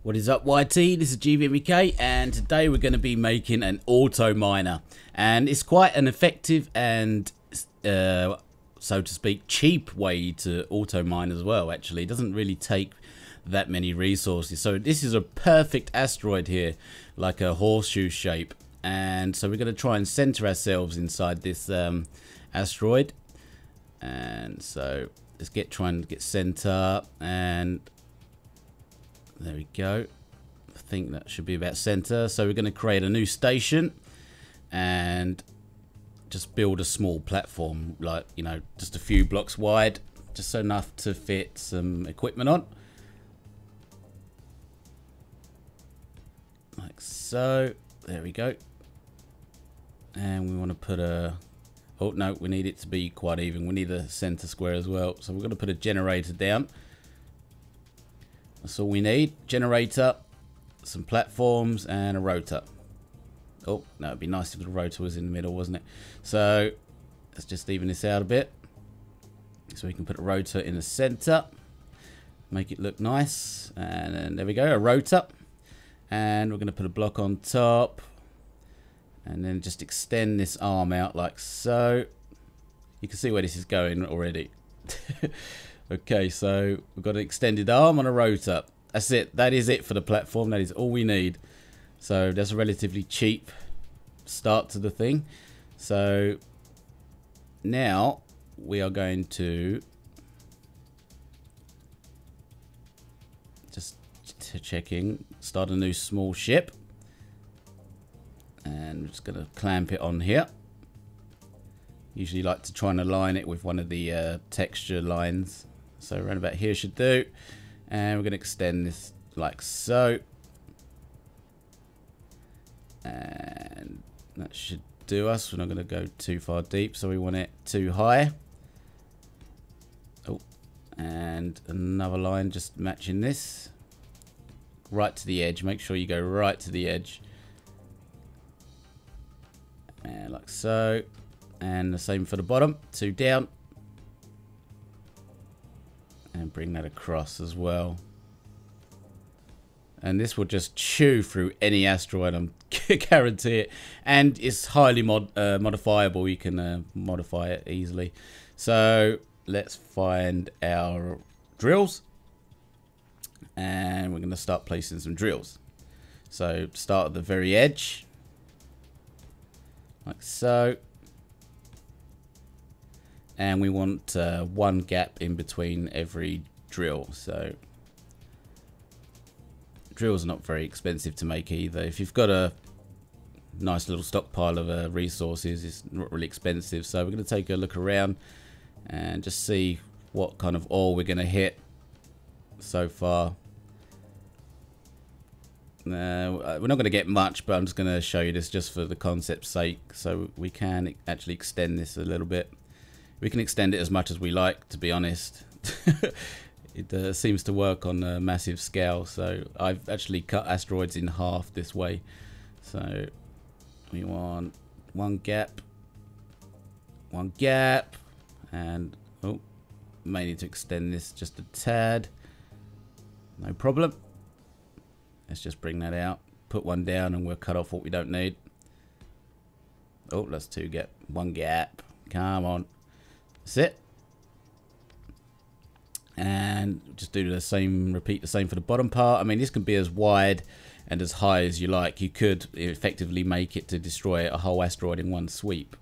What is up, YT? This is GVM-uk, and today we're going to be making an auto miner, and it's quite an effective and so to speak cheap way to auto mine as well. Actually, it doesn't really take that many resources. So this is a perfect asteroid here, like a horseshoe shape, and so we're going to try and center ourselves inside this asteroid. And so let's try and get center, and there we go. I think that should be about center. So we're going to create a new station and just build a small platform, like, you know, just a few blocks wide, just enough to fit some equipment on, like so. There we go. And we want to put a, oh no, we need it to be quite even. We need a center square as well, so we're going to put a generator down. That's all we need. Generator, some platforms, and a rotor. Oh, no, it'd be nice if the rotor was in the middle, wasn't it? So let's just even this out a bit, so we can put a rotor in the center, make it look nice. And then there we go, a rotor. And we're going to put a block on top, and then just extend this arm out like so. You can see where this is going already. Okay, so we've got an extended arm on a rotor. That's it. That is it for the platform. That is all we need. So that's a relatively cheap start to the thing. So now we are going to just checking, start a new small ship. And we're just going to clamp it on here. Usually like to try and align it with one of the texture lines. So around about here should do. And we're going to extend this like so. And that should do us. We're not going to go too far deep, so we want it too high. Oh, and another line just matching this. Right to the edge. Make sure you go right to the edge. And like so. And the same for the bottom. Two down. And bring that across as well. And this will just chew through any asteroid, I'm guarantee it. And it's highly modifiable. You can modify it easily. So let's find our drills. And we're going to start placing some drills. So start at the very edge. Like so. And we want one gap in between every drill. So drills are not very expensive to make either. If you've got a nice little stockpile of resources, it's not really expensive. So we're going to take a look around and just see what kind of ore we're going to hit so far. We're not going to get much, but I'm just going to show you this just for the concept's sake, so we can actually extend this a little bit. We can extend it as much as we like, to be honest. It seems to work on a massive scale. So I've actually cut asteroids in half this way. So we want one gap, and oh, may need to extend this just a tad. No problem. Let's just bring that out, put one down, and we'll cut off what we don't need. Oh, that's two gap, one gap. Come on. That's it. And just do the same, repeat the same for the bottom part. I mean, this can be as wide and as high as you like. You could effectively make it to destroy a whole asteroid in one sweep.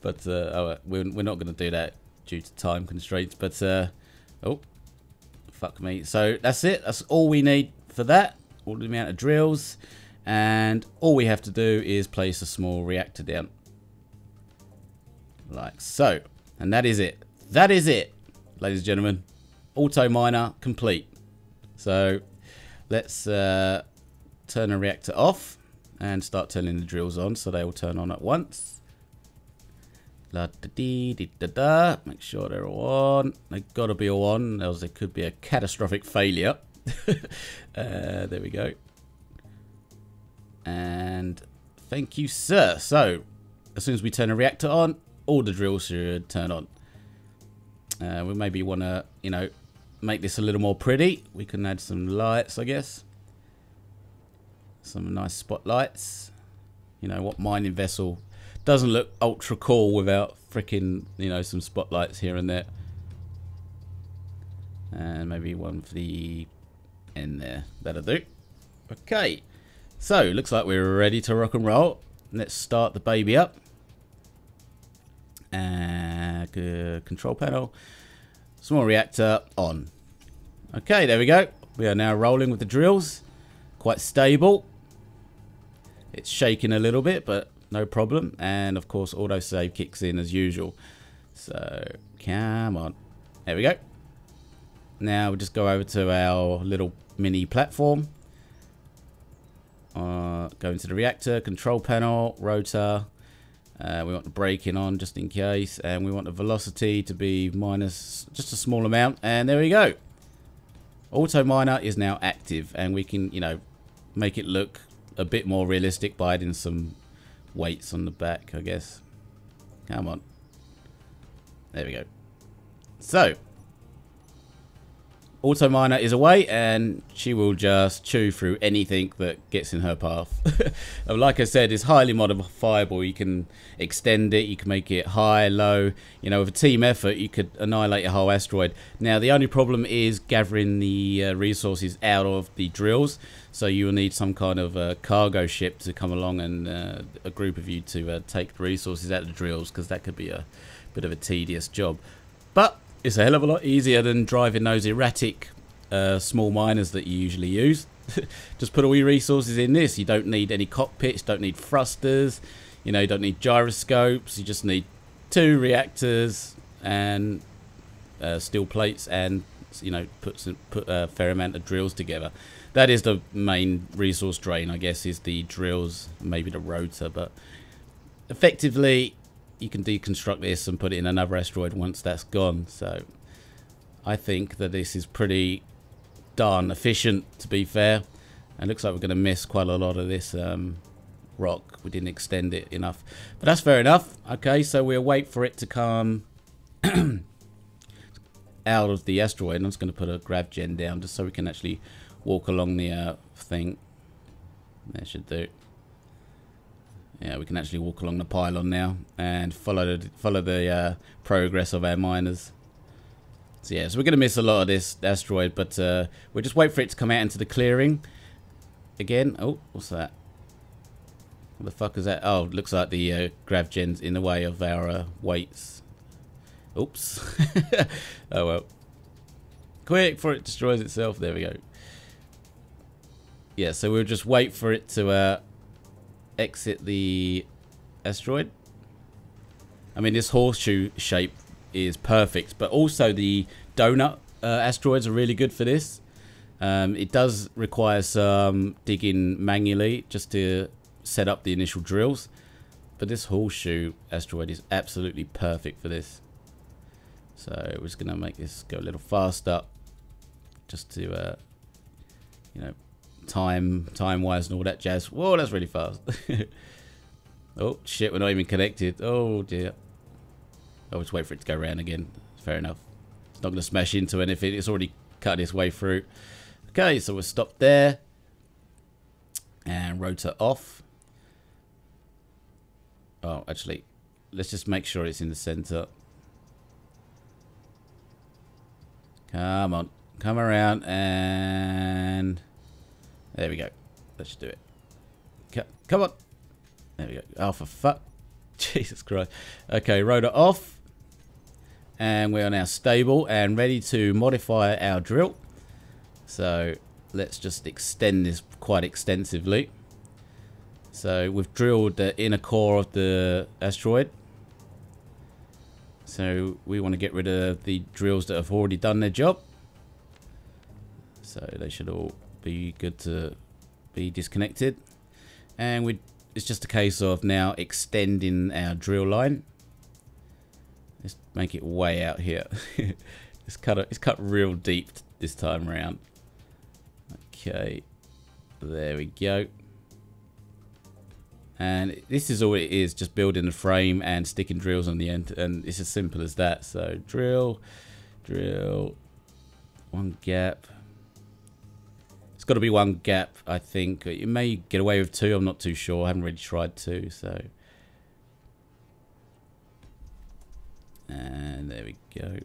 But we're not going to do that due to time constraints. But, oh, fuck me. So that's it. That's all we need for that. All the amount of drills. And all we have to do is place a small reactor down. Like so. And that is it. That is it, ladies and gentlemen. Auto miner complete. So let's turn the reactor off and start turning the drills on so they all turn on at once. La da dee dee da da. Make sure they're all on. They've got to be all on, else there could be a catastrophic failure. There we go. And thank you, sir. So as soon as we turn the reactor on, all the drills should turn on. We maybe want to, you know, make this a little more pretty. We can add some lights, I guess. Some nice spotlights. You know, what mining vessel doesn't look ultra cool without freaking, you know, some spotlights here and there. And maybe one for the end there. That'll do. Okay. So, looks like we're ready to rock and roll. Let's start the baby up. And control panel. Small reactor on. Okay, there we go. We are now rolling with the drills. Quite stable. It's shaking a little bit, but no problem. And of course, autosave kicks in as usual. So, come on. There we go. Now we'll just go over to our little mini platform. Go into the reactor, control panel, rotor. We want the braking on just in case. And we want the velocity to be minus just a small amount. And there we go. Auto miner is now active. And we can, you know, make it look a bit more realistic by adding some weights on the back, I guess. Come on. There we go. So, auto miner is away and she will just chew through anything that gets in her path. Like I said, it's highly modifiable. You can extend it, you can make it high, low. You know, with a team effort, you could annihilate a whole asteroid. Now, the only problem is gathering the resources out of the drills. So you will need some kind of cargo ship to come along and a group of you to take the resources out of the drills, because that could be a bit of a tedious job. But it's a hell of a lot easier than driving those erratic small miners that you usually use. Just put all your resources in this. You don't need any cockpits, don't need thrusters, you know, you don't need gyroscopes. You just need 2 reactors and steel plates, and you know, put a fair amount of drills together. That is the main resource drain, I guess, is the drills, maybe the rotor, but effectively you can deconstruct this and put it in another asteroid once that's gone. So I think that this is pretty darn efficient, to be fair. And looks like we're going to miss quite a lot of this rock. We didn't extend it enough, but that's fair enough. Okay, so we'll wait for it to come out of the asteroid. And I'm just going to put a grav gen down just so we can actually walk along the thing. That should do. Yeah, we can actually walk along the pylon now and follow the progress of our miners. So yeah, so we're going to miss a lot of this asteroid, but we'll just wait for it to come out into the clearing. Again, oh, what's that? What the fuck is that? Oh, looks like the grav gen's in the way of our weights. Oops. Oh well. Quick, before it destroys itself. There we go. Yeah, so we'll just wait for it to exit the asteroid. I mean, this horseshoe shape is perfect, but also the donut asteroids are really good for this. It does require some digging manually just to set up the initial drills, but this horseshoe asteroid is absolutely perfect for this. So we're just gonna make this go a little faster, just to you know, time wise and all that jazz. Whoa, that's really fast. Oh shit, we're not even connected. Oh dear. I'll just wait for it to go around again. Fair enough. It's not going to smash into anything. It's already cut its way through. Okay, so we'll stop there. And rotor off. Oh, actually, let's just make sure it's in the center. Come on. Come around and... there we go. That should do it. Come on. There we go. Oh, for fuck. Jesus Christ. Okay, rotor off. And we are now stable and ready to modify our drill. So let's just extend this quite extensively. So we've drilled the inner core of the asteroid. So we want to get rid of the drills that have already done their job. So they should all be good to be disconnected. And it's just a case of now extending our drill line. Let's make it way out here. It's cut real deep this time around. Okay, there we go. And this is all it is, just building the frame and sticking drills on the end, and it's as simple as that. So drill, one gap. It's got to be one gap, I think. You may get away with 2. I'm not too sure. I haven't really tried 2, so. And there we go.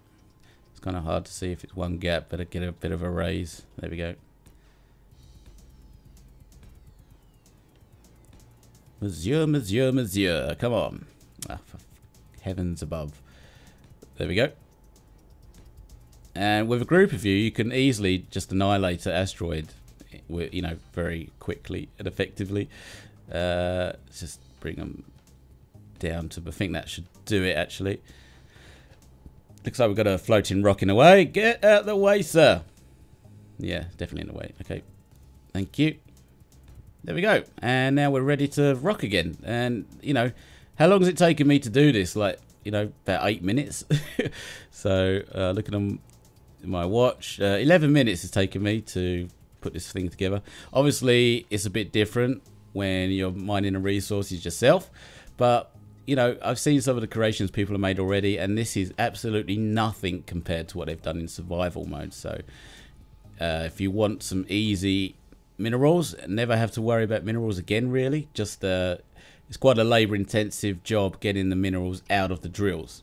It's kind of hard to see if it's one gap, but I get a bit of a raise. There we go. Monsieur, monsieur, monsieur. Come on. Ah, for heavens above. There we go. And with a group of you can easily just annihilate an asteroid, you know, very quickly and effectively. Let's just bring them down to, I think that should do it actually. Looks like we've got a floating rock in the way. Get out of the way, sir. Yeah, definitely in the way. Okay. Thank you. There we go. And now we're ready to rock again. And, you know, how long has it taken me to do this? Like, you know, about 8 minutes. So, looking on my watch, 11 minutes has taken me to put this thing together. Obviously, it's a bit different when you're mining the resources yourself. But, you know, I've seen some of the creations people have made already, and this is absolutely nothing compared to what they've done in survival mode. So, if you want some easy minerals, never have to worry about minerals again, really. Just, it's quite a labor-intensive job getting the minerals out of the drills.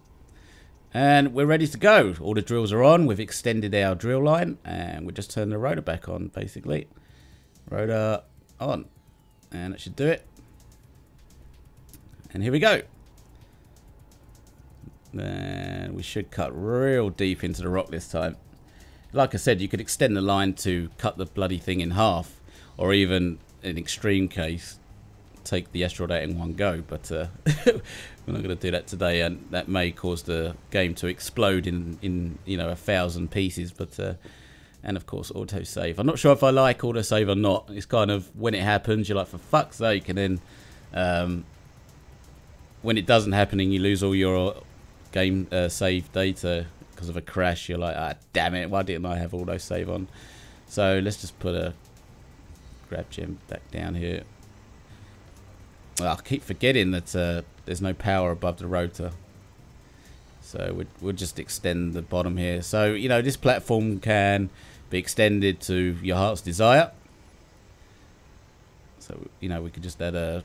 And we're ready to go. All the drills are on. We've extended our drill line, and we'll just turn the rotor back on, basically. Rotor on. And that should do it. And here we go. And we should cut real deep into the rock this time. Like I said, you could extend the line to cut the bloody thing in half, or even, in extreme case, take the asteroid out in one go. But we're not going to do that today, and that may cause the game to explode in you know, 1,000 pieces. But and of course, autosave. I'm not sure if I like autosave or not. It's kind of, when it happens, you're like, for fuck's sake, and then when it doesn't happen and you lose all your game save data because of a crash, you're like, ah, damn it, why didn't I have autosave on? So let's just put a grab gem back down here. Well, I keep forgetting that there's no power above the rotor. So we'll just extend the bottom here. So, you know, this platform can be extended to your heart's desire. So, you know, we could just add a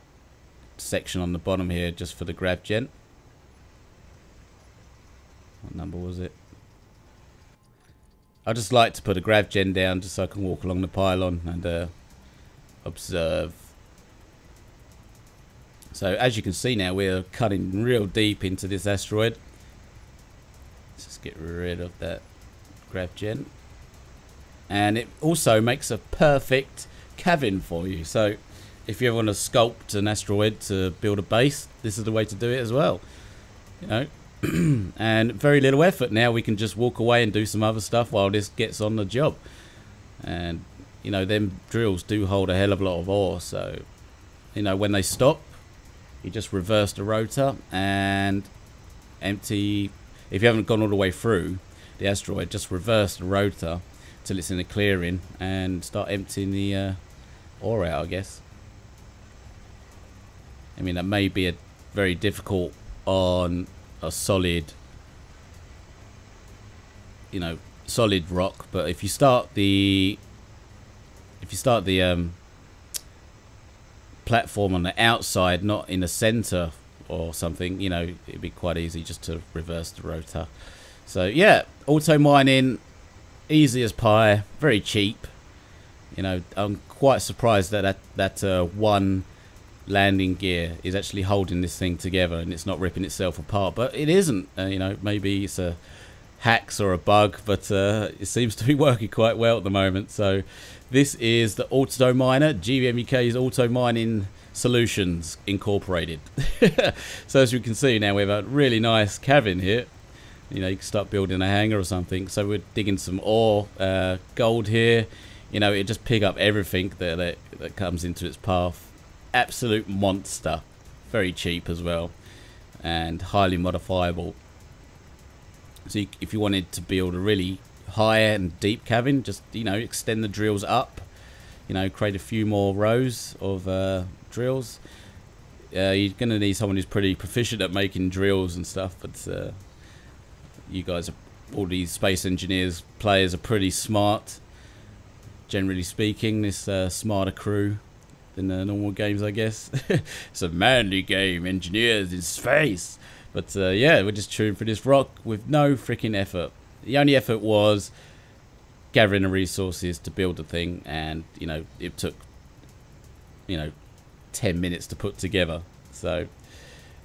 section on the bottom here just for the grab gen. What number was it? I just like to put a grav gen down just so I can walk along the pylon and observe. So as you can see now, we're cutting real deep into this asteroid. Let's just get rid of that grav gen. And it also makes a perfect cabin for you. So if you ever want to sculpt an asteroid to build a base, this is the way to do it as well. You know, and very little effort. Now we can just walk away and do some other stuff while this gets on the job. And, you know, them drills do hold a hell of a lot of ore. So, you know, when they stop, you just reverse the rotor and empty. If you haven't gone all the way through the asteroid, just reverse the rotor till it's in a clearing and start emptying the ore out, I guess. I mean, that may be very difficult on a solid, you know, solid rock, but if you start the platform on the outside, not in the center or something, you know, it'd be quite easy just to reverse the rotor. So yeah, auto mining, easy as pie, very cheap. You know, I'm quite surprised that that one landing gear is actually holding this thing together and it's not ripping itself apart, but it isn't. You know, maybe it's a hacks or a bug, but it seems to be working quite well at the moment. So this is the auto miner, GVM-UK's auto mining solutions incorporated. So as you can see now, we have a really nice cabin here. You know, you can start building a hangar or something. So we're digging some ore, gold here. You know, it just pick up everything that comes into its path. Absolute monster, very cheap as well, and highly modifiable. So if you wanted to build a really high and deep cabin, just, you know, extend the drills up, you know, create a few more rows of drills. You're going to need someone who's pretty proficient at making drills and stuff, but you guys, all these space engineers players, are pretty smart. generally speaking, this smarter crew than the normal games, I guess. It's a manly game, engineers in space. But yeah, we're just chewing through this rock with no freaking effort. The only effort was gathering the resources to build the thing, and you know, it took 10 minutes to put together. So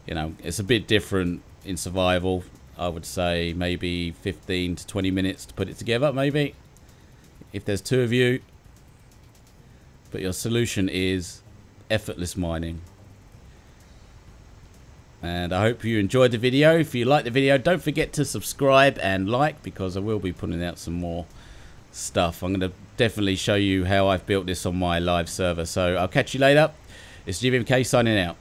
you know, it's a bit different in survival. I would say maybe 15 to 20 minutes to put it together, maybe, if there's two of you. But your solution is effortless mining. And I hope you enjoyed the video. If you liked the video, don't forget to subscribe and like, because I will be putting out some more stuff. I'm going to definitely show you how I've built this on my live server. So I'll catch you later. It's GVM-uk signing out.